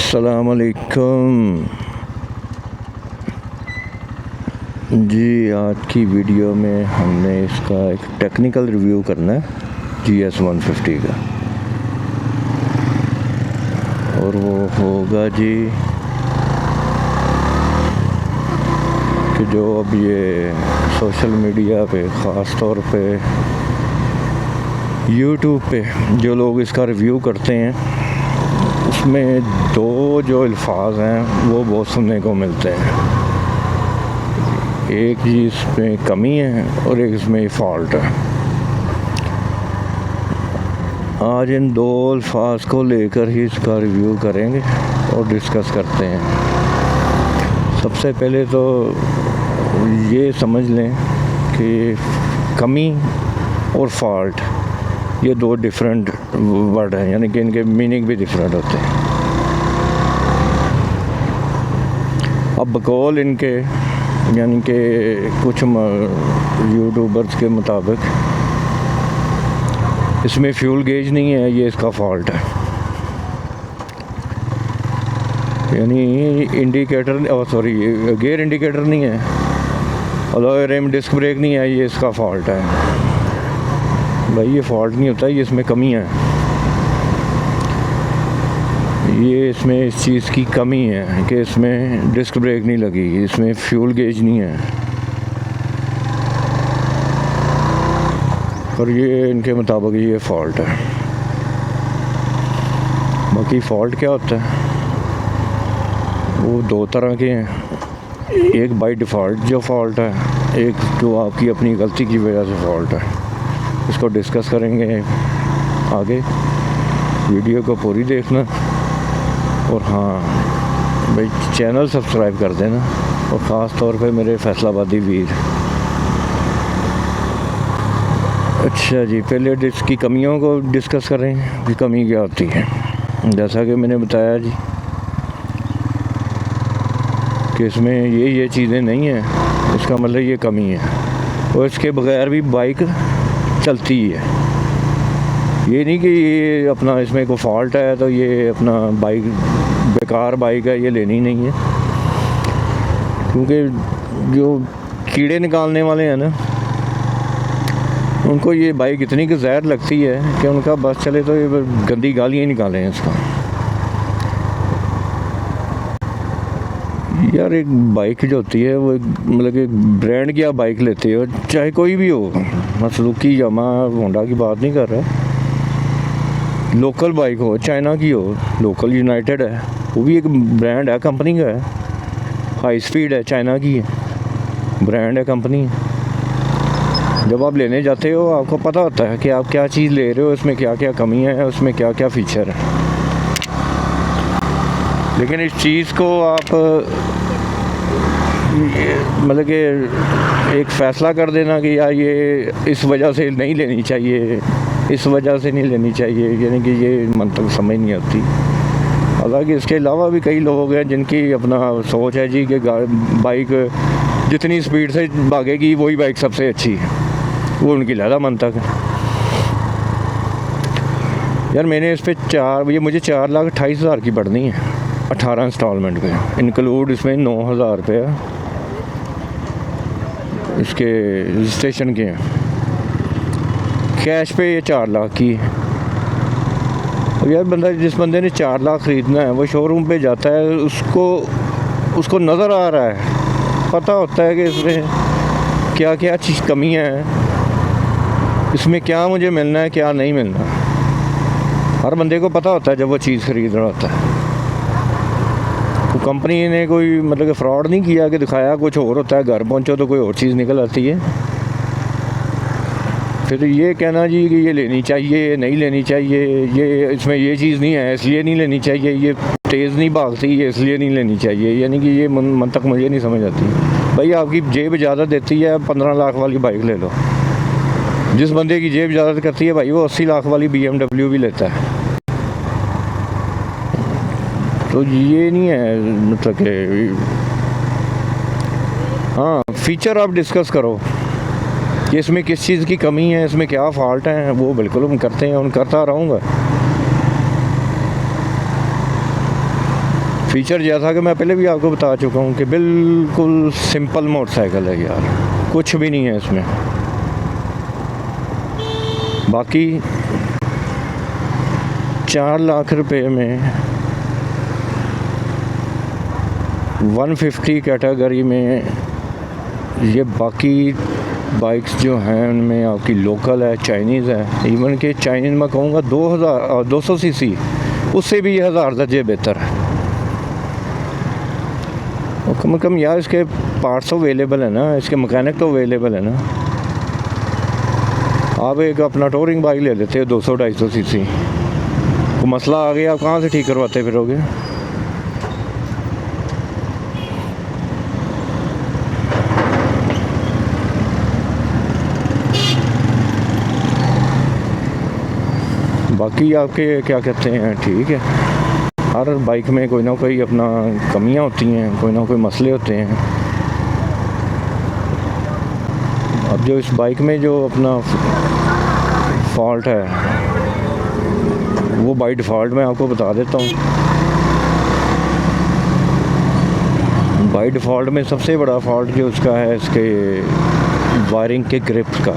अस्सलाम वालेकुम जी। आज की वीडियो में हमने इसका एक टेक्निकल रिव्यू करना है GS150 का, और वो होगा जी कि जो अब ये सोशल मीडिया पे ख़ास तौर पे यूट्यूब पे जो लोग इसका रिव्यू करते हैं, उसमें दो जो अल्फाज हैं वो बहुत सुनने को मिलते हैं। एक जी इसमें कमी है और एक इसमें फ़ॉल्ट है। आज इन दो अल्फाज को लेकर ही इसका रिव्यू करेंगे और डिस्कस करते हैं। सबसे पहले तो ये समझ लें कि कमी और फॉल्ट ये दो डिफरेंट वर्ड हैं, यानी कि इनके मीनिंग भी डिफरेंट होते हैं। अब बकौल इनके यानी कि कुछ यूट्यूबर्स के मुताबिक इसमें फ्यूल गेज नहीं है, ये इसका फॉल्ट है। यानी इंडिकेटर गियर इंडिकेटर नहीं है, अलॉय रिम डिस्क ब्रेक नहीं है, ये इसका फॉल्ट है। भाई ये फॉल्ट नहीं होता, ये इसमें कमियां हैं। ये इसमें इस चीज़ की कमी है कि इसमें डिस्क ब्रेक नहीं लगी, इसमें फ्यूल गेज नहीं है, और ये इनके मुताबिक ये फॉल्ट है। बाकी फ़ॉल्ट क्या होता है, वो दो तरह के हैं। एक बाय डिफ़ॉल्ट जो फॉल्ट है, एक जो आपकी अपनी गलती की वजह से फॉल्ट है। इसको डिस्कस करेंगे आगे, वीडियो को पूरी देखना। और हाँ भाई, चैनल सब्सक्राइब कर देना, और ख़ास तौर पे मेरे फैसलाबादी वीर। अच्छा जी, पहले इसकी कमियों को डिस्कस करें कि कमी क्या होती है। जैसा कि मैंने बताया जी कि इसमें ये चीज़ें नहीं हैं, इसका मतलब ये कमी है। और इसके बगैर भी बाइक चलती ही है। ये नहीं कि ये अपना इसमें कोई फॉल्ट है तो ये अपना बाइक बेकार बाइक है, ये लेनी नहीं है। क्योंकि जो कीड़े निकालने वाले हैं ना, उनको ये बाइक इतनी की जहर लगती है कि उनका बस चले तो ये गंदी गालियाँ निकालें इसका। यार एक बाइक जो होती है वो मतलब कि ब्रांड की आप बाइक लेते हो, चाहे कोई भी हो, मैं सुजुकी यामा होंडा की बात नहीं कर रहा, लोकल बाइक हो, चाइना की हो, लोकल यूनाइटेड है, वो भी एक ब्रांड है, कंपनी का है। हाई स्पीड है, चाइना की है, ब्रांड है, कंपनी है। जब आप लेने जाते हो आपको पता होता है कि आप क्या चीज़ ले रहे हो, इसमें क्या क्या कमियां हैं, उसमें क्या क्या फ़ीचर है। लेकिन इस चीज़ को आप मतलब कि एक फ़ैसला कर देना कि यार ये इस वजह से नहीं लेनी चाहिए, इस वजह से नहीं लेनी चाहिए, यानी कि ये मंतक समझ नहीं आती। हालांकि इसके अलावा भी कई लोग हैं जिनकी अपना सोच है जी कि बाइक जितनी स्पीड से भागेगी वही बाइक सबसे अच्छी है, वो उनकी लहदा मंतक है। यार मैंने इस पर ये मुझे 4,28,000 की पड़नी है 18 इंस्टॉलमेंट पे, इंक्लूड इसमें 9,000 रुपये इसके रजिस्ट्रेशन के हैं। कैश पे ये 4 लाख की है। अब यार जिस बंदे ने 4 लाख ख़रीदना है वो शोरूम पे जाता है, उसको नज़र आ रहा है, पता होता है कि इसमें क्या क्या चीज़ कमियां हैं, इसमें क्या मुझे मिलना है क्या नहीं मिलना। हर बंदे को पता होता है जब वो चीज़ ख़रीद रहा होता है। तो कंपनी ने कोई मतलब कि फ़्रॉड नहीं किया कि दिखाया कुछ और होता है, घर पहुंचो तो कोई और चीज़ निकल आती है। फिर ये कहना जी कि ये लेनी चाहिए, ये नहीं लेनी चाहिए, ये इसमें ये चीज़ नहीं है इसलिए नहीं लेनी चाहिए, ये तेज़ नहीं भागती है इसलिए नहीं लेनी चाहिए, यानी कि ये मंतक मुझे नहीं समझ आती। भाई आपकी जेब इजाज़त देती है, 15 लाख वाली बाइक ले लो। जिस बंदे की जेब इजाज़त करती है भाई वो 80 लाख वाली BMW भी लेता है। तो ये नहीं है मतलब कि हाँ, फ़ीचर आप डिस्कस करो कि इसमें किस चीज़ की कमी है, इसमें क्या फ़ॉल्ट है, वो बिल्कुल हम करते हैं, उन करता रहूँगा। फीचर जैसा कि मैं पहले भी आपको बता चुका हूँ कि बिल्कुल सिंपल मोटरसाइकिल है यार, कुछ भी नहीं है इसमें। बाकी 4 लाख रुपए में 150 कैटेगरी में ये बाकी बाइक्स जो हैं उनमें आपकी लोकल है, चाइनीज़ है। इवन कि चाइनीज़ मैं कहूँगा 200 सीसी, उससे भी ये 1000 दर्जे बेहतर है। और कम से कम यार इसके पार्ट्स तो अवेलेबल है ना, इसके मैकेनिक तो अवेलेबल है ना। आप एक अपना टूरिंग बाइक ले लेते हो 200-250 सीसी, कोई मसला आ गया आप कहाँ से ठीक करवाते फिरोगे? बाकी आपके क्या कहते हैं, ठीक है, हर बाइक में कोई ना कोई अपना कमियां होती हैं, कोई ना कोई मसले होते हैं। अब जो इस बाइक में जो अपना फॉल्ट है वो बाय डिफ़ॉल्ट मैं आपको बता देता हूँ। बाय डिफ़ॉल्ट में सबसे बड़ा फॉल्ट जो उसका है इसके वायरिंग के ग्रिप का।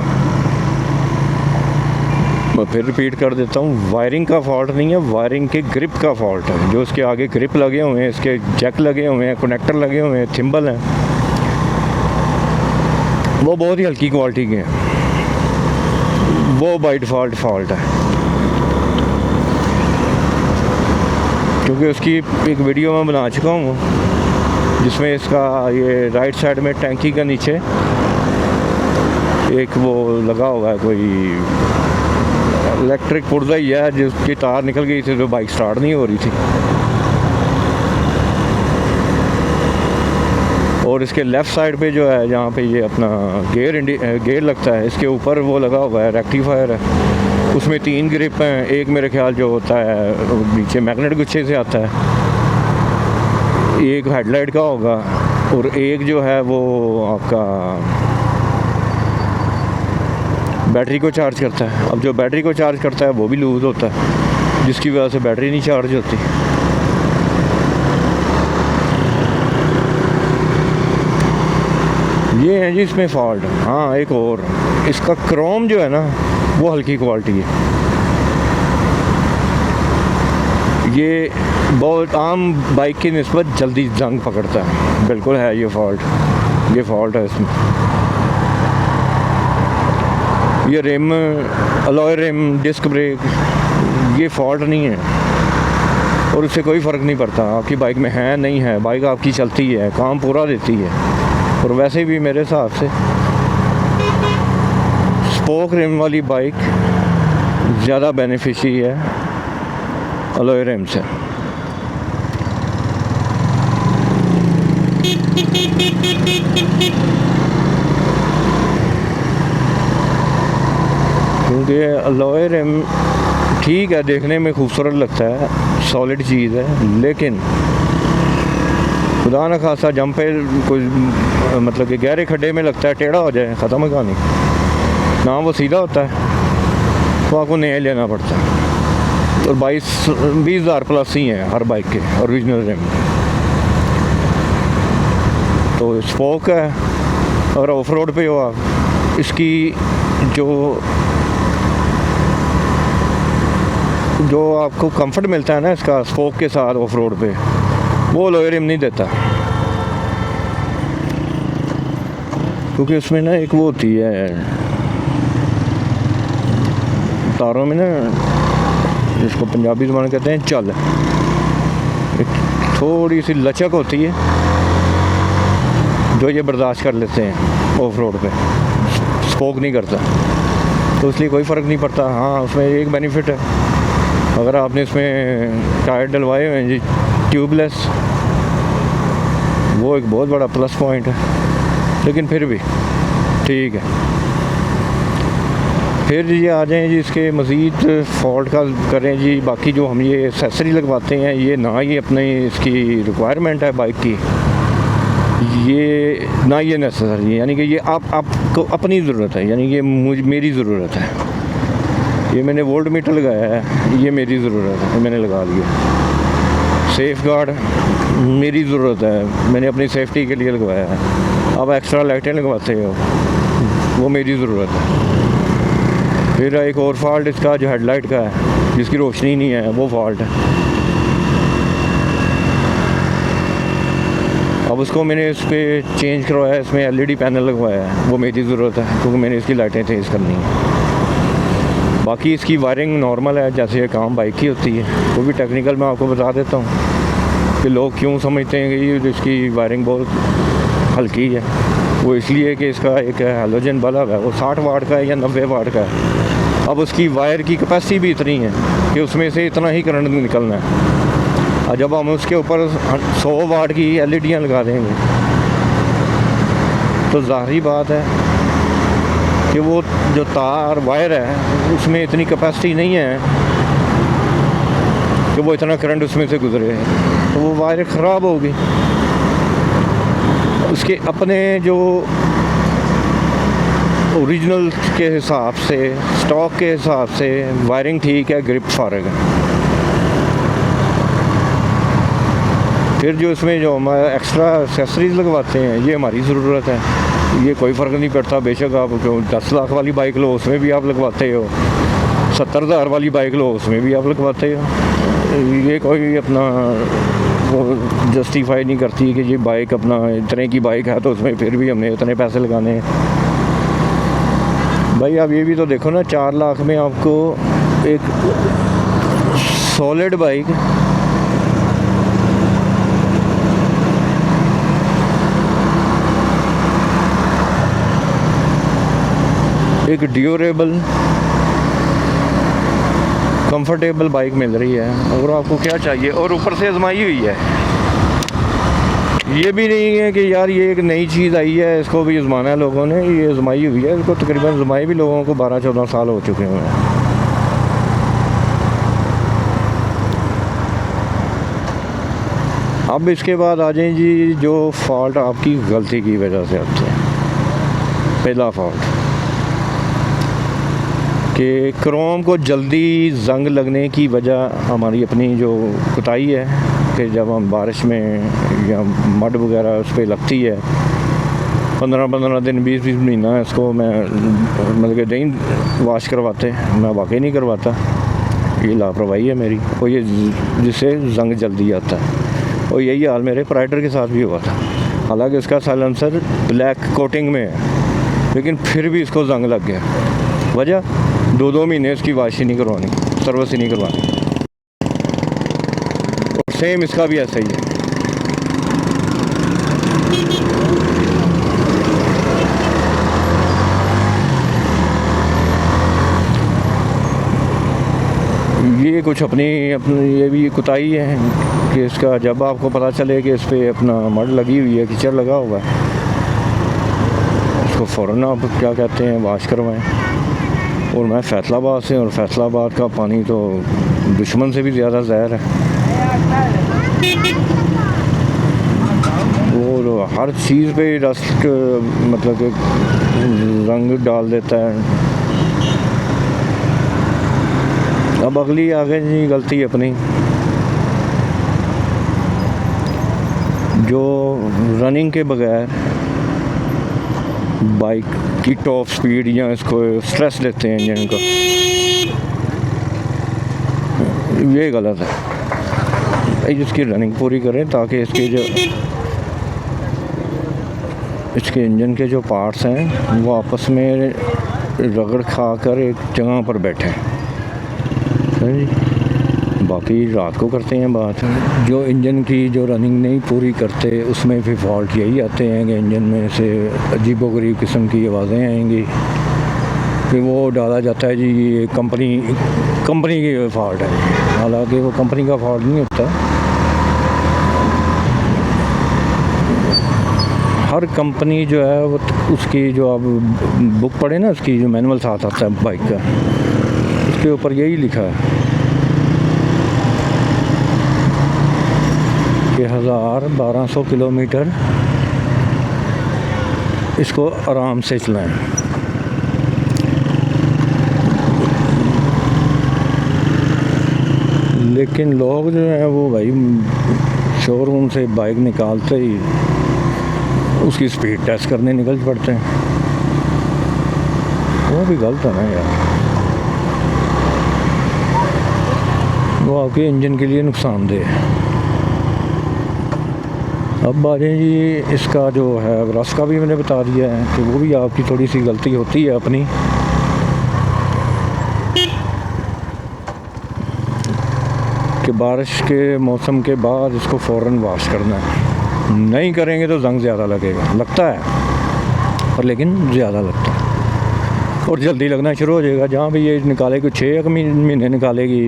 मैं फिर रिपीट कर देता हूँ, वायरिंग का फॉल्ट नहीं है, वायरिंग के ग्रिप का फॉल्ट है। जो इसके आगे ग्रिप लगे हुए हैं, इसके जैक लगे हुए हैं, कनेक्टर लगे हुए हैं, थिम्बल हैं, वो बहुत ही हल्की क्वालिटी के हैं, वो बाय डिफ़ॉल्ट फॉल्ट है। क्योंकि उसकी एक वीडियो मैं बना चुका हूँ जिसमें इसका ये राइट साइड में टैंकी का नीचे एक वो लगा हुआ है, कोई इलेक्ट्रिक पुर्जा ही है जिसकी तार निकल गई थी तो बाइक स्टार्ट नहीं हो रही थी। और इसके लेफ़्ट साइड पे जो है जहाँ पे ये अपना गेयर लगता है, इसके ऊपर वो लगा हुआ है, रेक्टिफायर है, उसमें 3 ग्रिप हैं। एक मेरे ख्याल जो होता है नीचे मैग्नेट गुच्छे से आता है, एक हेडलाइट का होगा और एक जो है वो आपका बैटरी को चार्ज करता है। अब जो बैटरी को चार्ज करता है वो भी लूज़ होता है, जिसकी वजह से बैटरी नहीं चार्ज होती। ये है जी इसमें फॉल्ट। हाँ, एक और, इसका क्रोम जो है ना वो हल्की क्वालिटी है। ये बहुत आम बाइक की निस्बत जल्दी जंग पकड़ता है, बिल्कुल है ये फॉल्ट है इसमें। ये rim, alloy rim, disc brake, ये फॉल्ट नहीं है और उससे कोई फ़र्क नहीं पड़ता आपकी बाइक में है नहीं है, बाइक आपकी चलती है, काम पूरा देती है। और वैसे भी मेरे हिसाब से स्पोक रिम वाली बाइक ज़्यादा बेनिफिशियरी है अलॉय रिम से। क्योंकि अलॉय रिम ठीक है, देखने में खूबसूरत लगता है, सॉलिड चीज़ है, लेकिन खुदा न खासा जंप पे कोई मतलब कि गहरे खड्डे में लगता है, टेढ़ा हो जाए, ख़त्म कहानी। ना वो सीधा होता है तो आपको नया लेना पड़ता है। और 20,000 प्लस ही हैं हर बाइक के ओरिजिनल रिम। तो स्पोक है, अगर ऑफ रोड पे हो आप, इसकी जो आपको कंफर्ट मिलता है ना इसका स्पोक के साथ ऑफ रोड पे, वो अलॉय रिम नहीं देता। क्योंकि उसमें ना एक वो होती है तारों में ना, जिसको पंजाबी ज़बान में कहते हैं चल, एक थोड़ी सी लचक होती है जो ये बर्दाश्त कर लेते हैं ऑफ रोड पे, स्पोक नहीं करता, तो इसलिए कोई फ़र्क नहीं पड़ता। हाँ, उसमें एक बेनिफिट है, अगर आपने इसमें टायर डलवाए हुए हैं जी ट्यूबलेस, वो एक बहुत बड़ा प्लस पॉइंट है, लेकिन फिर भी ठीक है। फिर ये आ जाएँ जी इसके मज़ीद फॉल्ट का करें जी। बाकी जो हम ये एक्सेसरी लगवाते हैं, ये ना ही अपनी इसकी रिक्वायरमेंट है बाइक की, ये ना ये नेसेसरी है, यानी कि ये आपको अपनी ज़रूरत है, यानी कि मेरी ज़रूरत है। ये मैंने वोल्ट मीटर लगाया है, ये मेरी ज़रूरत है, मैंने लगा लिया। सेफ गार्ड मेरी ज़रूरत है, मैंने अपनी सेफ्टी के लिए लगवाया है। अब एक्स्ट्रा लाइटें लगवाते हो वो मेरी ज़रूरत है। फिर एक और फॉल्ट इसका जो हेडलाइट का है, जिसकी रोशनी नहीं है, वो फॉल्ट है। अब उसको मैंने इस पर चेंज करवाया, इसमें एलईडी पैनल लगवाया है, वो मेरी ज़रूरत है क्योंकि मैंने इसकी लाइटें चेंज करनी है। बाकी इसकी वायरिंग नॉर्मल है, जैसे ये काम बाइक की होती है। वो भी टेक्निकल मैं आपको बता देता हूँ कि लोग क्यों समझते हैं कि ये इसकी वायरिंग बहुत हल्की है। वो इसलिए कि इसका एक हैलोजन बल्ब है, वो 60 वाट का है या 90 वाट का है। अब उसकी वायर की कैपेसिटी भी इतनी है कि उसमें से इतना ही करंट निकलना है। और जब हम उसके ऊपर 100 वाट की एलईडियाँ लगा देंगे तो ज़ाहिरी बात है कि वो जो तार वायर है उसमें इतनी कैपेसिटी नहीं है कि वो इतना करंट उसमें से गुजरे, तो वो वायर ख़राब होगी। उसके अपने जो ओरिजिनल के हिसाब से, स्टॉक के हिसाब से वायरिंग ठीक है, ग्रिप फारग है। फिर जो इसमें जो हम एक्स्ट्रा एक्सेसरीज़ लगवाते हैं ये हमारी ज़रूरत है। ये कोई फ़र्क नहीं पड़ता, बेशक आप 10 लाख वाली बाइक लो उसमें भी आप लगवाते हो, 70,000 वाली बाइक लो उसमें भी आप लगवाते हो। ये कोई अपना वो जस्टिफाई नहीं करती कि ये बाइक अपना इतने की बाइक है तो उसमें फिर भी हमने इतने पैसे लगाने हैं। भाई आप ये भी तो देखो ना, 4 लाख में आपको एक सॉलिड बाइक एक ड्यूरेबल कंफर्टेबल बाइक मिल रही है, और आपको क्या चाहिए। और ऊपर से आजमाई हुई है, ये भी नहीं है कि यार ये एक नई चीज़ आई है इसको भी आजमाना है लोगों ने। ये आजमाई हुई है, इसको तकरीबन आजमाई भी लोगों को 12-14 साल हो चुके हुए हैं। अब इसके बाद आ जाए जी जो फॉल्ट आपकी गलती की वजह से आते हैं। पहला फॉल्ट कि क्रोम को जल्दी जंग लगने की वजह हमारी अपनी जो कुताही है कि जब हम बारिश में या मड वगैरह उस पर लगती है 15-15 दिन 20-20 महीना इसको मैं मतलब कि नहीं वाश करवाते, मैं वाकई नहीं करवाता। ये लापरवाही है मेरी, और ये जिससे जंग जल्दी आता है। और यही हाल मेरे प्राइडर के साथ भी हुआ था। हालांकि इसका साइलेंसर ब्लैक कोटिंग में है, लेकिन फिर भी इसको जंग लग गया। वजह 2-2 महीने इसकी वाश ही नहीं करवानी, सर्विस ही नहीं करवानी। और सेम इसका भी ऐसा ही है। ये कुछ अपनी ये भी कुताही है कि इसका जब आपको पता चले कि इस पर अपना मड लगी हुई है, कीचड़ लगा हुआ है, इसको फ़ौरन आप क्या कहते हैं वाश करवाएं। और मैं फैसलाबाद से, और फैसलाबाद का पानी तो दुश्मन से भी ज़्यादा जहर है। और हर चीज़ पे डस्ट मतलब कि रंग डाल देता है। अब अगली आगे जी गलती अपनी, जो रनिंग के बगैर बाइक की टॉप स्पीड या इसको स्ट्रेस देते हैं इंजन को, ये गलत है। इसकी रनिंग पूरी करें ताकि इसके इंजन के जो पार्ट्स हैं वो आपस में रगड़ खा कर एक जगह पर बैठे। बाकी रात को करते हैं बात। जो इंजन की जो रनिंग नहीं पूरी करते उसमें भी फॉल्ट यही आते हैं कि इंजन में से अजीबोगरीब किस्म की आवाज़ें आएंगी कि वो डाला जाता है जी ये कंपनी की फॉल्ट है। हालांकि वो कंपनी का फॉल्ट नहीं होता। हर कंपनी जो है वो उसकी जो आप बुक पढ़े ना, उसकी जो मैनुअल साथ आता है बाइक का, उसके ऊपर यही लिखा है कि 1000-1200 किलोमीटर इसको आराम से चलाएं। लेकिन लोग जो हैं वो भाई शोरूम से बाइक निकालते ही उसकी स्पीड टेस्ट करने निकल पड़ते हैं। वो भी गलत है ना यार, वो आपके इंजन के लिए नुकसानदेह है। अब आ जाए जी, इसका जो है रास्ता भी मैंने बता दिया है कि वो भी आपकी थोड़ी सी गलती होती है अपनी। कि बारिश के मौसम के बाद इसको फ़ौरन वॉश करना है, नहीं करेंगे तो जंग ज़्यादा लगता है पर लेकिन ज़्यादा लगता है और जल्दी लगना शुरू हो जाएगा। जहाँ भी ये निकालेगी 6 महीने निकालेगी,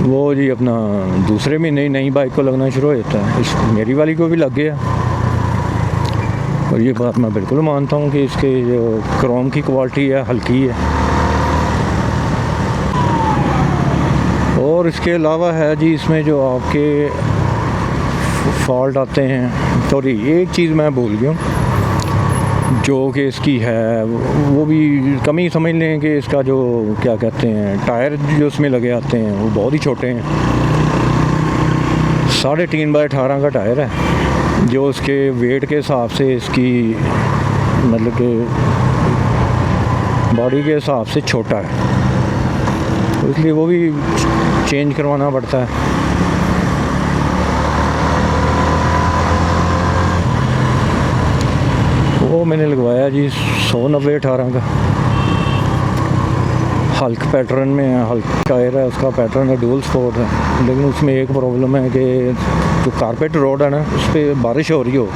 वो जी अपना दूसरे महीने ही नई बाइक को लगना शुरू हो जाता है। मेरी वाली को भी लग गया और ये बात मैं बिल्कुल मानता हूँ कि इसके जो क्रोम की क्वालिटी है हल्की है। और इसके अलावा है जी इसमें जो आपके फॉल्ट आते हैं, सॉरी एक चीज़ मैं भूल गया जो कि इसकी है, वो भी कमी समझ लें कि इसका जो क्या कहते हैं टायर जो इसमें लगे आते हैं वो बहुत ही छोटे हैं। 3.5 बाय 18 का टायर है जो उसके वेट के हिसाब से इसकी मतलब कि बॉडी के हिसाब से छोटा है, तो इसलिए वो भी चेंज करवाना पड़ता है। वो मैंने लगवाया जी 190/18 का, हल्क पैटर्न में है, हल्क टायर है, उसका पैटर्न है, डुअल स्पोर्ट है। लेकिन उसमें एक प्रॉब्लम है कि जो कारपेट रोड है ना, उस पर बारिश हो रही हो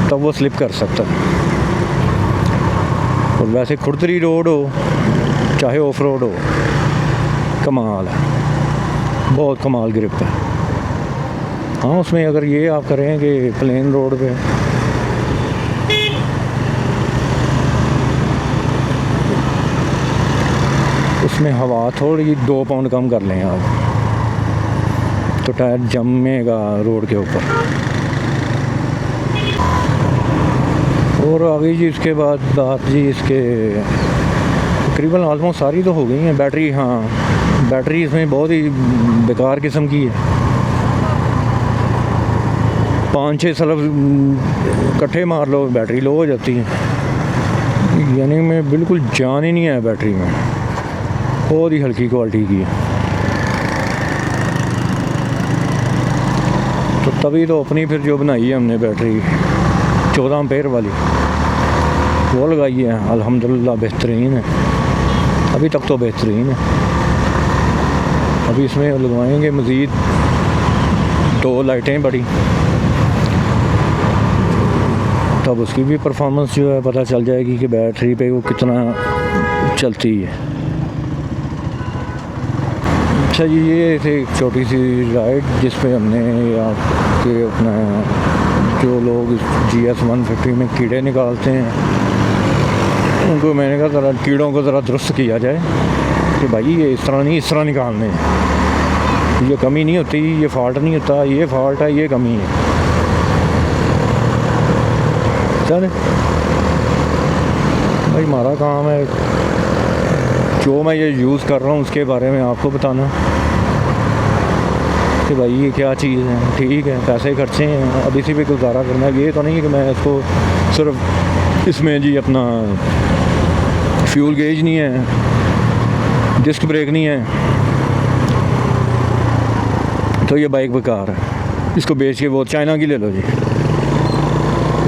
तब वो स्लिप कर सकता है। और वैसे खुरदरी रोड हो चाहे ऑफ रोड हो, कमाल है, बहुत कमाल ग्रिप है। हाँ उसमें अगर ये आप करें कि प्लेन रोड पे उसमें हवा थोड़ी 2 पाउंड कम कर लें आप, तो टायर जमेगा रोड के ऊपर। और आगे जी इसके बाद बात जी इसके तकरीबन ऑलमोस्ट सारी तो हो गई हैं। बैटरी, हाँ बैटरी इसमें बहुत ही बेकार किस्म की है। 5-6 सलब इकट्ठे मार लो बैटरी लो हो जाती है, यानी मैं बिल्कुल जान ही नहीं है बैटरी में, बहुत ही हल्की क्वालिटी की है। तो तभी तो अपनी फिर जो बनाई है हमने बैटरी 14 एम्पेयर वाली वो लगाई है, अल्हम्दुलिल्लाह बेहतरीन है, अभी तक तो बेहतरीन है। अभी इसमें लगवाएंगे मज़ीद 2 लाइटें बड़ी, तब उसकी भी परफॉर्मेंस जो है पता चल जाएगी कि बैटरी पे वो कितना चलती है। अच्छा जी, ये थी एक छोटी सी राइड जिस पे हमने आपके अपना जो लोग GS 150 में कीड़े निकालते हैं उनको मैंने कहा ज़रा कीड़ों को ज़रा दुरुस्त किया जाए कि भाई ये इस तरह नहीं, इस तरह निकालने हैं, ये कमी नहीं होती, ये फॉल्ट नहीं होता, ये फॉल्ट है, ये कमी है। चल भाई हमारा काम है जो मैं ये यूज़ कर रहा हूँ उसके बारे में आपको बताना कि भाई ये क्या चीज़ है, ठीक है पैसे खर्चे हैं, अब इसी पे गुजारा करना है। ये तो नहीं है कि मैं इसको सिर्फ इसमें जी अपना फ्यूल गेज नहीं है, डिस्क ब्रेक नहीं है, तो ये बाइक बेकार है, इसको बेच के वो चाइना की ले लो जी,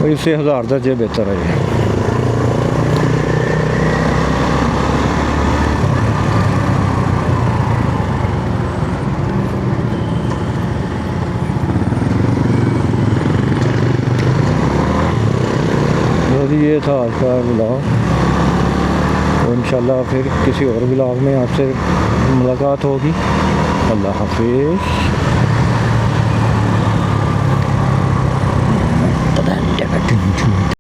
और इससे 1000 दर्जे बेहतर है ये। ये था आज का व्लॉग, और इंशाल्लाह फिर किसी और व्लॉग में आपसे मुलाकात होगी। अल्लाह हाफिज़।